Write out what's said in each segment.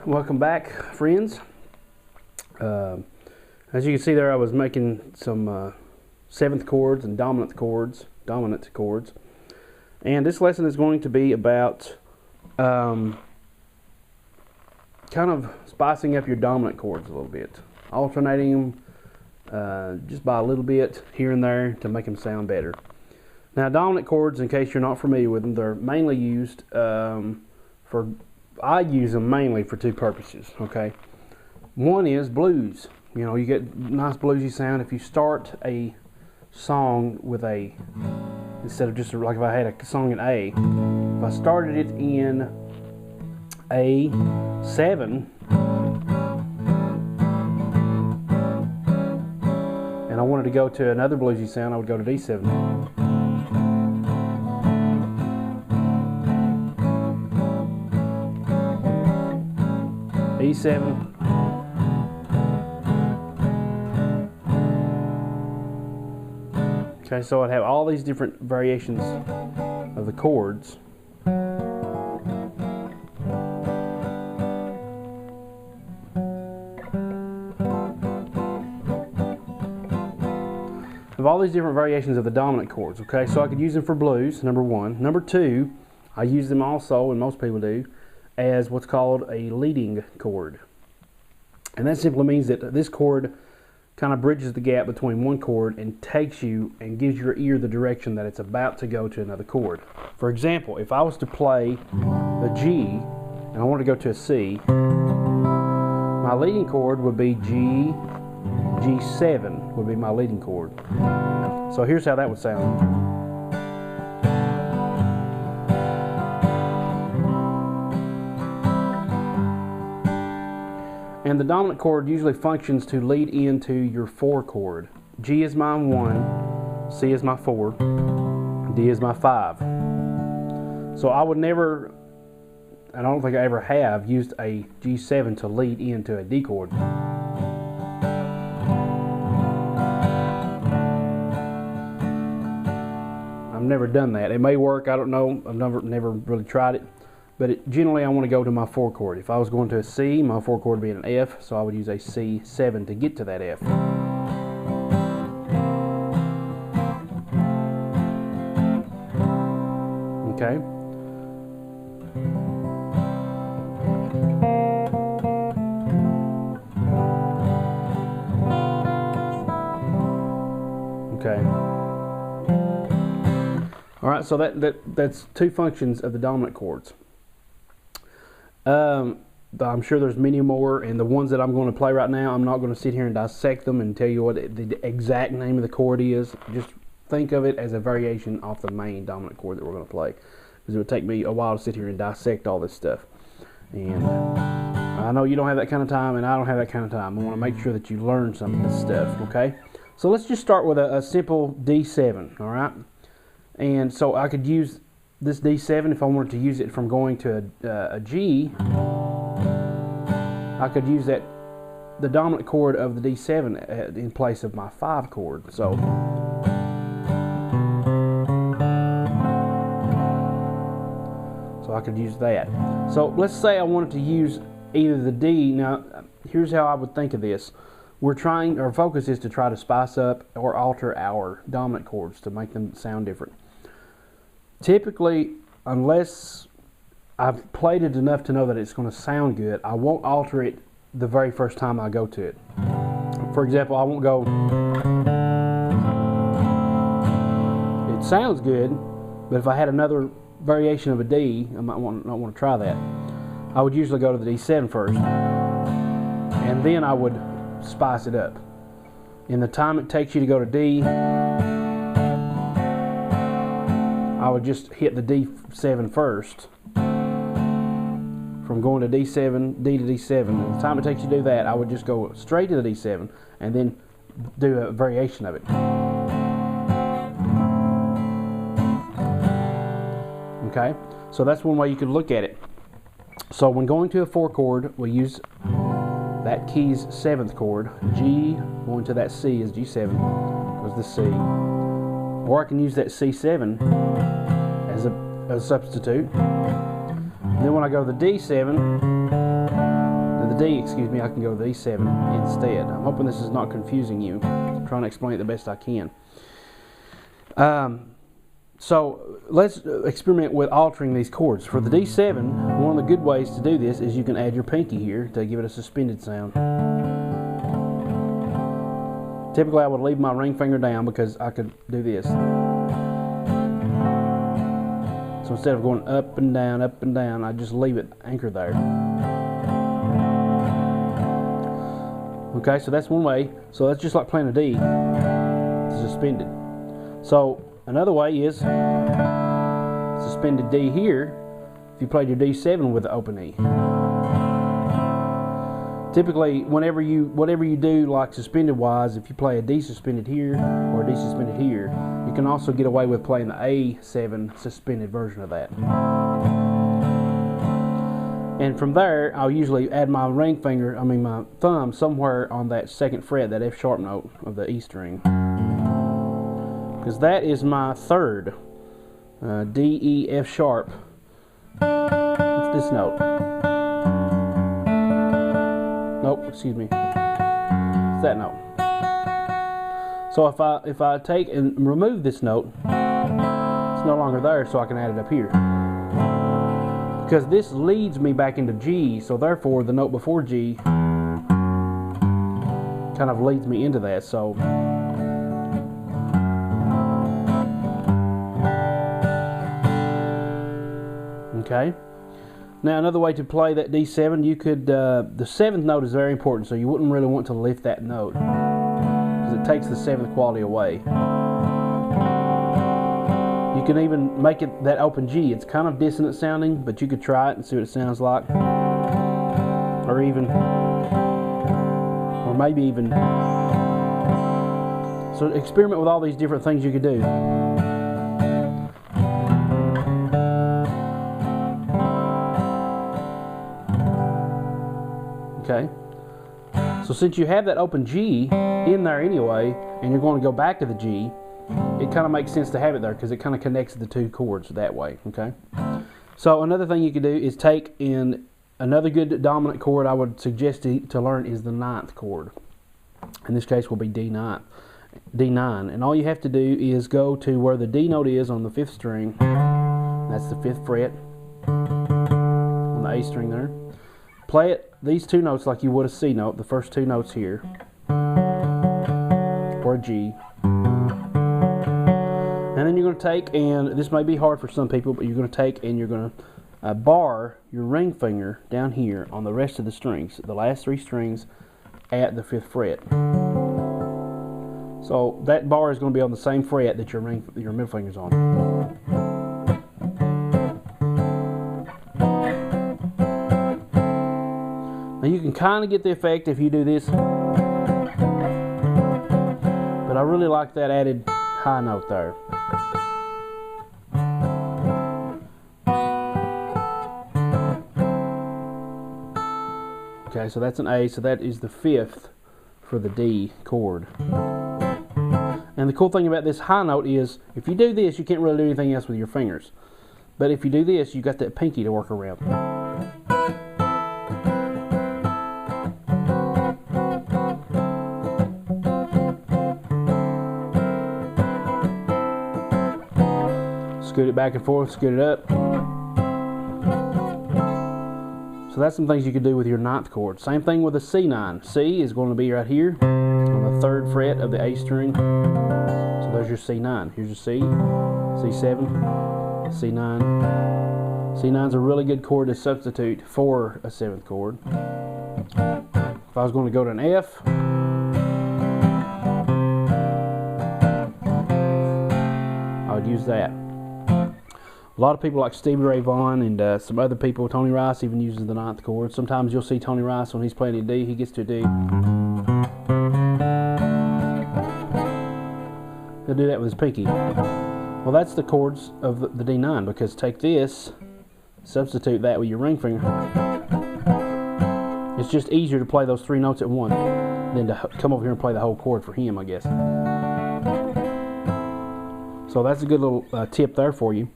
Welcome back, friends. As you can see there, I was making some seventh chords and dominant chords, and this lesson is going to be about kind of spicing up your dominant chords a little bit, alternating them just by a little bit here and there to make them sound better. Now, dominant chords, in case you're not familiar with them, they're mainly used I use them mainly for two purposes, okay? One is blues. You know, you get nice bluesy sound if you start a song with a, instead of just like if I had a song in A, if I started it in A7, and I wanted to go to another bluesy sound, I would go to D7. E7, okay, so I'd have all these different variations of the chords. Of all these different variations of the dominant chords, okay, so I could use them for blues, number one. Number two, I use them also, and most people do, as what's called a leading chord. And that simply means that this chord kind of bridges the gap between one chord and takes you and gives your ear the direction that it's about to go to another chord. For example, if I was to play a G and I wanted to go to a C, my leading chord would be G, G7 would be my leading chord. So here's how that would sound. And the dominant chord usually functions to lead into your 4 chord. G is my 1, C is my 4, D is my 5. So I would never, I don't think I ever have, used a G7 to lead into a D chord. I've never done that. It may work, I don't know, I've never really tried it. But generally I want to go to my 4 chord. If I was going to a C, my 4 chord would be an F, so I would use a C7 to get to that F. Okay. Okay. All right, so that's two functions of the dominant chords. I'm sure there's many more, and the ones that I'm going to play right now, I'm not going to sit here and dissect them and tell you what the exact name of the chord is. Just think of it as a variation off the main dominant chord that we're going to play, because it would take me a while to sit here and dissect all this stuff. And I know you don't have that kind of time, and I don't have that kind of time. I want to make sure that you learn some of this stuff, okay? So let's just start with a simple D7, all right? And so I could use this D7 if I wanted to use it from going to a G. I could use the dominant chord of the D7 in place of my 5 chord. So I could use that. So let's say I wanted to use either the D. Now here's how I would think of this. Our focus is to try to spice up or alter our dominant chords to make them sound different. Typically, unless I've played it enough to know that it's going to sound good, I won't alter it the very first time I go to it. For example, I won't go, it sounds good, but if I had another variation of a D, I might not want to try that. I would usually go to the D7 first, and then I would spice it up. In the time it takes you to go to D, I would just hit the D7 first from going to D7, D to D7. And the time it takes you to do that, I would just go straight to the D7 and then do a variation of it. Okay, so that's one way you could look at it. So when going to a 4 chord, we use that key's 7th chord. G going to that C is G7, goes the C. Or I can use that C7 as a substitute. Then when I go to the D7, to the D, excuse me, I can go to the E7 instead. I'm hoping this is not confusing you. I'm trying to explain it the best I can. So let's experiment with altering these chords. For the D7, one of the good ways to do this is you can add your pinky here to give it a suspended sound. Typically I would leave my ring finger down because I could do this. So instead of going up and down, I just leave it anchored there. Okay, so that's one way. So that's just like playing a D, suspended. So another way is suspended D here if you played your D7 with the open E. Typically, whatever you do, like suspended wise, if you play a D suspended here or a D suspended here, you can also get away with playing the A7 suspended version of that. And from there, I'll usually add my my thumb somewhere on that 2nd fret, that F sharp note of the E string. Because that is my 3rd, D, E, F sharp. It's this note. Nope, excuse me. It's that note. So if I take and remove this note, it's no longer there, so I can add it up here. Because this leads me back into G, so therefore the note before G kind of leads me into that. So okay. Now another way to play that D7, you could, the 7th note is very important, so you wouldn't really want to lift that note because it takes the 7th quality away. You can even make it that open G. It's kind of dissonant sounding, but you could try it and see what it sounds like. Or maybe even. So experiment with all these different things you could do. Okay, so since you have that open G in there anyway, and you're going to go back to the G, it kind of makes sense to have it there because it kind of connects the 2 chords that way. Okay, so another thing you could do is take in another good dominant chord I would suggest to learn is the 9th chord. In this case will be D9, and all you have to do is go to where the D note is on the 5th string. That's the 5th fret on the A string there. Play it, these 2 notes like you would a C note, the first 2 notes here, or a G. And then you're going to take, and this may be hard for some people, but you're going to take and you're going to bar your ring finger down here on the rest of the strings, the last 3 strings at the 5th fret. So that bar is going to be on the same fret that your middle finger's on. Now you can kind of get the effect if you do this, but I really like that added high note there. Okay, so that's an A, so that is the 5th for the D chord. And the cool thing about this high note is, if you do this, you can't really do anything else with your fingers. But if you do this, you got that pinky to work around. Scoot it back and forth, scoot it up. So that's some things you could do with your 9th chord. Same thing with a C9. C is going to be right here on the 3rd fret of the A string. So there's your C9. Here's your C, C7, C9. C9 is a really good chord to substitute for a 7th chord. If I was going to go to an F, I would use that. A lot of people like Stevie Ray Vaughan and some other people, Tony Rice even uses the 9th chord. Sometimes you'll see Tony Rice when he's playing a D, he gets to a D. He'll do that with his pinky. Well, that's the chords of the D9, because take this, substitute that with your ring finger. It's just easier to play those 3 notes at once than to come over here and play the whole chord for him, I guess. So that's a good little tip there for you.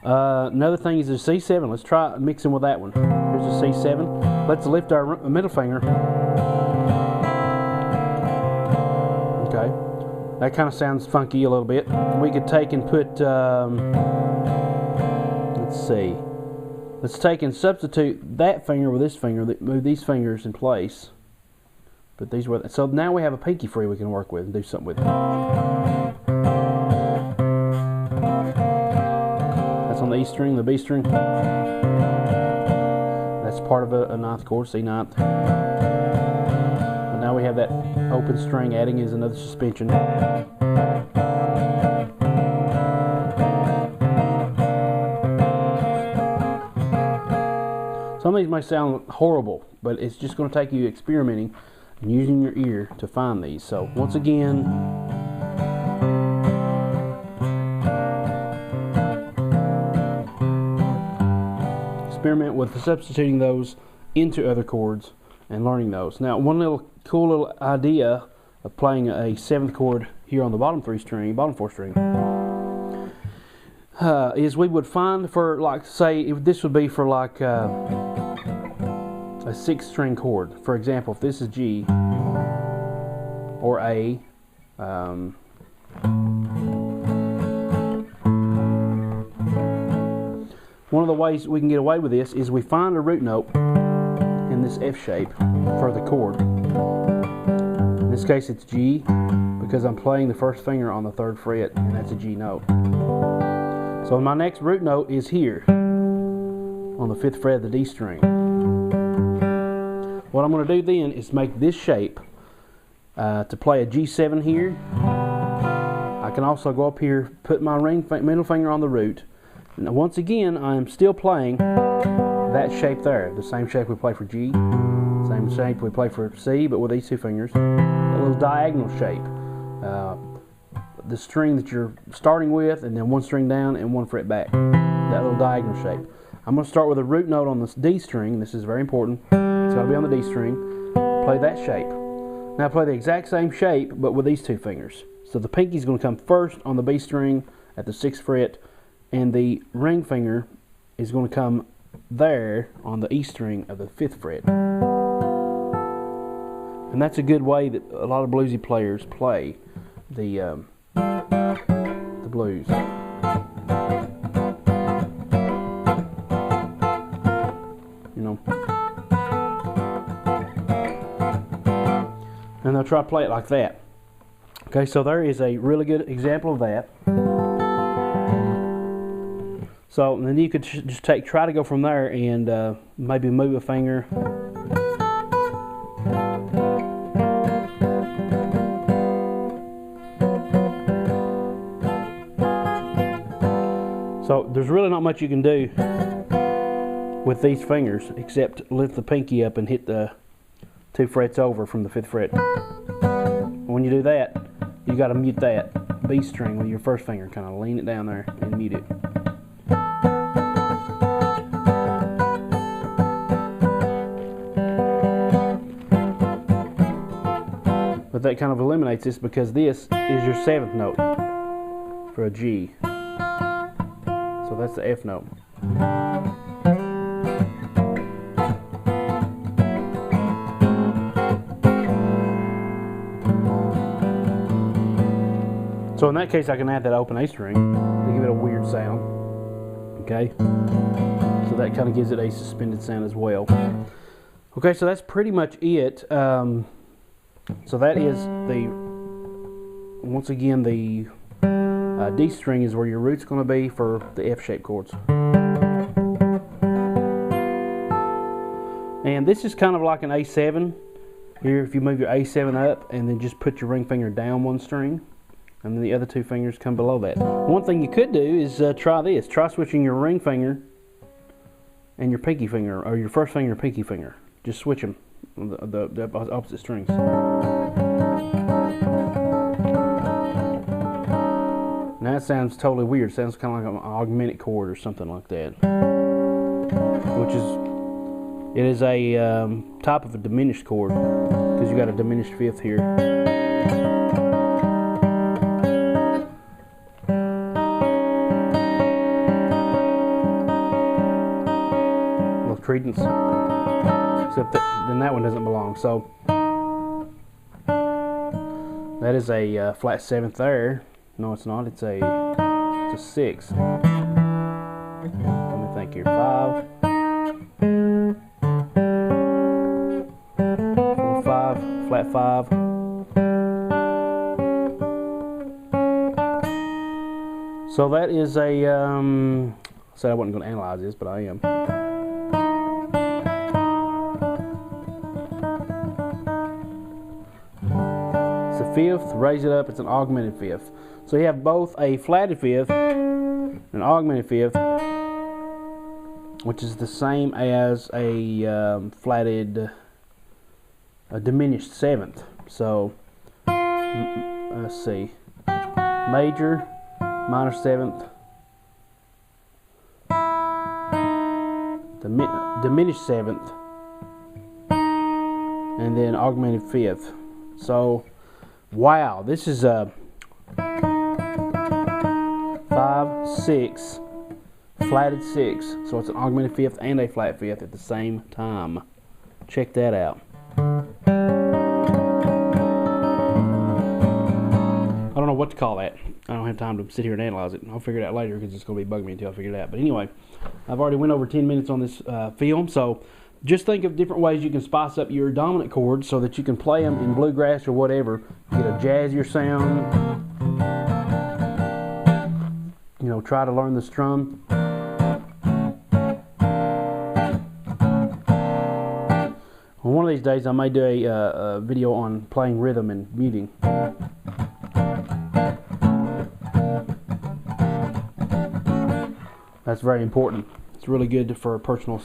Another thing is the C7. Let's try mixing with that one. Here's the C7. Let's lift our middle finger. Okay. That kind of sounds funky a little bit. We could take and put, let's see. Let's take and substitute that finger with this finger, move these fingers in place. Put these with it. So now we have a pinky free we can work with and do something with it. That's on the E string, the B string. That's part of a 9th chord, C9. But now we have that open string adding is another suspension. Some of these may sound horrible, but it's just going to take you experimenting and using your ear to find these. So once again, experiment with substituting those into other chords and learning those. Now, one little cool little idea of playing a 7th chord here on the bottom 4 string, is we would find for, like, say, if this would be for like a 6th string chord. For example, if this is G or A, one of the ways we can get away with this is we find a root note in this F shape for the chord. In this case it's G, because I'm playing the first finger on the 3rd fret, and that's a G note. So my next root note is here on the 5th fret of the D string. What I'm going to do then is make this shape to play a G7 here. I can also go up here, put my middle finger on the root. Now once again, I am still playing that shape there, the same shape we play for G, same shape we play for C, but with these 2 fingers. A little diagonal shape. The string that you're starting with, and then 1 string down and 1 fret back. That little diagonal shape. I'm going to start with a root note on the D string. This is very important. It's got to be on the D string. Play that shape. Now play the exact same shape, but with these 2 fingers. So the pinky is going to come first on the B string at the 6th fret, and the ring finger is going to come there on the E string of the 5th fret. And that's a good way that a lot of bluesy players play the blues. You know. And they'll try to play it like that. Okay, so there is a really good example of that. So then you could just try to go from there and maybe move a finger. So there's really not much you can do with these fingers except lift the pinky up and hit the 2 frets over from the 5th fret. When you do that, you got to mute that B string with your first finger. Kind of lean it down there and mute it. But that kind of eliminates this, because this is your 7th note for a G. So that's the F note. So in that case, I can add that open A string to give it a weird sound. Okay? So that kind of gives it a suspended sound as well. Okay, so that's pretty much it. So that is once again, the D string is where your root's going to be for the F-shaped chords. And this is kind of like an A7. Here, if you move your A7 up and then just put your ring finger down 1 string, and then the other 2 fingers come below that. One thing you could do is try this. Try switching your ring finger and your pinky finger, or your first finger and pinky finger. Just switch them, the opposite strings. Now that sounds totally weird. It sounds kind of like an augmented chord or something like that. It is a type of a diminished chord, because you got a diminished fifth here. Little credence. Except then that one doesn't belong. So that is a flat 7th there. No, it's not. It's a 6. Let me think here. 5, 4, 5, flat 5. So that is a. I said I wasn't going to analyze this, but I am. It's a 5th. Raise it up. It's an augmented 5th. So you have both a flatted 5th and an augmented 5th, which is the same as a flatted, a diminished 7th. So let's see, major, minor 7th, diminished 7th, and then augmented 5th. So wow, this is a 5, 6, flatted 6, so it's an augmented 5th and a flat 5th at the same time. Check that out. I don't know what to call that. I don't have time to sit here and analyze it. I'll figure it out later, because it's going to be bugging me until I figure it out. But anyway, I've already went over 10 minutes on this film, so just think of different ways you can spice up your dominant chords so that you can play them in bluegrass or whatever. Get a jazzier sound. You know, try to learn the strum. Well, one of these days I may do a video on playing rhythm and muting. That's very important. It's really good for personal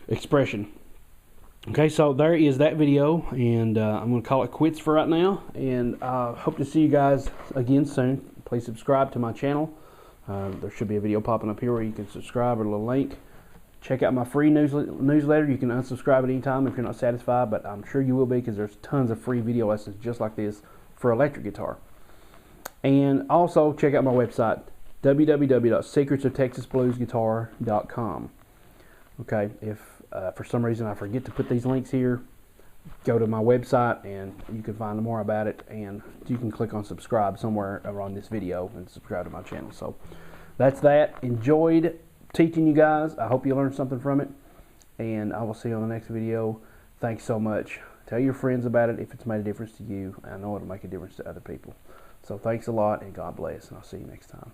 expression. Okay, so there is that video, and I'm going to call it quits for right now, and I hope to see you guys again soon. Please subscribe to my channel. There should be a video popping up here where you can subscribe, or a little link. Check out my free newsletter. You can unsubscribe at any time if you're not satisfied, but I'm sure you will be, because there's tons of free video lessons just like this for electric guitar. And also check out my website, www.secretsoftexasbluesguitar.com. Okay, if for some reason I forget to put these links here, go to my website and you can find more about it, and you can click on subscribe somewhere around this video and subscribe to my channel. So that's that. Enjoyed teaching you guys. I hope you learned something from it, and I will see you on the next video. Thanks so much. Tell your friends about it if it's made a difference to you. I know it'll make a difference to other people. So thanks a lot, and God bless, and I'll see you next time.